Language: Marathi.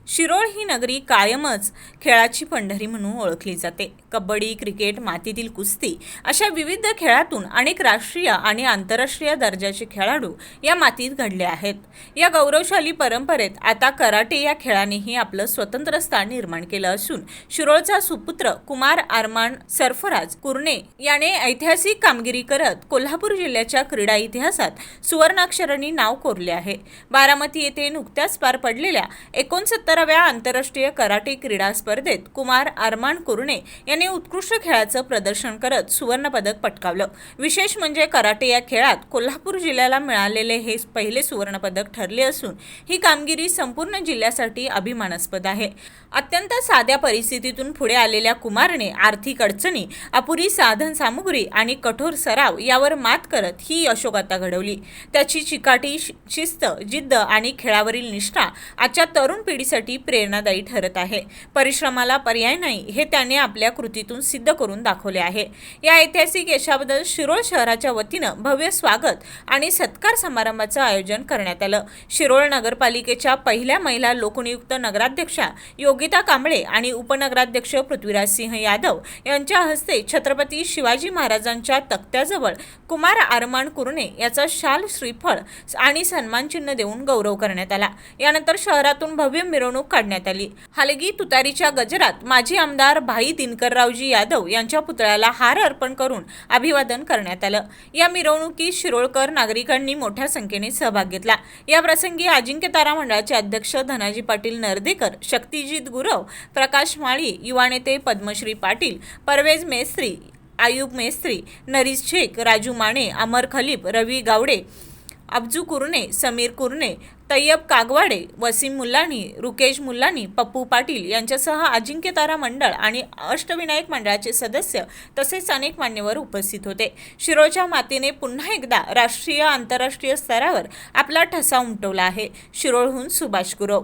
शिरोळ ही नगरी कायमच खेळाची पंढरी म्हणून ओळखली जाते। कबड्डी, क्रिकेट, मातीतील कुस्ती अशा विविध खेळातून अनेक राष्ट्रीय आणि आंतरराष्ट्रीय दर्जाचे खेळाडू या मातीत घडले आहेत। या गौरवशाली परंपरेत आता कराटे या खेळानेही आपलं स्वतंत्र स्थान निर्माण केलं असून शिरोळचा सुपुत्र कुमार अरमान सरफराज कुरणे याने ऐतिहासिक कामगिरी करत कोल्हापूर जिल्ह्याच्या क्रीडा इतिहासात सुवर्णाक्षरांनी नाव कोरले आहे। बारामती येथे नुकत्याच पार पडलेल्या 69व्या आंतरराष्ट्रीय कराटे क्रीडा स्पर्धेत कुमार अरमान कुरणे यांनी उत्कृष्ट खेळाचं प्रदर्शन करत सुवर्ण पदक पटकावलं। विशेष म्हणजे कराटे या खेळात कोल्हापूर जिल्ह्याला मिळालेले हे पहिले सुवर्ण पदक ठरले असून ही कामगिरी संपूर्ण जिल्ह्यासाठी अभिमानास्पद आहे। अत्यंत साध्या परिस्थितीतून पुढे आलेल्या कुमारने आर्थिक अडचणी, अपुरी साधन सामुग्री आणि कठोर सराव यावर मात करत ही यशोगाथा घडवली। त्याची चिकाटी, शिस्त, जिद्द आणि खेळावरील निष्ठा आजच्या तरुण पिढीसाठी प्रेरणादायी ठरत आहे। परिश्रमाला पर्याय नाही हे त्याने आपल्या कृतीतून सिद्ध करून दाखवले आहे। या ऐतिहासिक यशाबद्दल शिरोळ शहराच्या वतीनं भव्य स्वागत आणि सत्कार समारंभाचं आयोजन करण्यात आलं। शिरोळ नगरपालिकेच्या पहिल्या महिला लोकनियुक्त नगराध्यक्षा योगिता कांबळे आणि उपनगराध्यक्ष पृथ्वीराज सिंह यादव यांच्या हस्ते छत्रपती शिवाजी महाराजांच्या तख्त्याजवळ कुमार अरमान कुरणे याचा शाल, श्रीफळ आणि सन्मानचिन्ह देऊन गौरव करण्यात आला। यानंतर शहरातून भव्य मिरवणूक काढण्यात आली। हलगी तुतारीच्या गजरात माजी आमदार भाई दिनकररावजी यादव यांच्या पुतळ्याला हार अर्पण करून अभिवादन करण्यात आलं। या मिरवणुकीत शिरोळकर नागरिकांनी मोठ्या संख्येने सहभाग घेतला। या प्रसंगी अजिंक्य तारा मंडळाचे अध्यक्ष धनाजी पाटील नर्देकर, शक्तिजीत गुरव, प्रकाश माळी, युवा नेते पद्मश्री पाटील, परवेज मेस्त्री, आयुब मेस्त्री, नरीस शेख, राजू माने, अमर खलीफ, रवी गावडे, अब्जू कुरणे, समीर कुरणे, तय्यब कागवाडे, वसीम मुल्लानी, रुकेश मुल्लानी, पप्पू पाटील यांच्यासह अजिंक्य तारा मंडळ आणि अष्टविनायक मंडळाचे सदस्य तसेच अनेक मान्यवर उपस्थित होते। शिरोळच्या मातीने पुन्हा एकदा राष्ट्रीय आंतरराष्ट्रीय स्तरावर आपला ठसा उमटवला आहे। शिरोळहून सुभाष गुरव।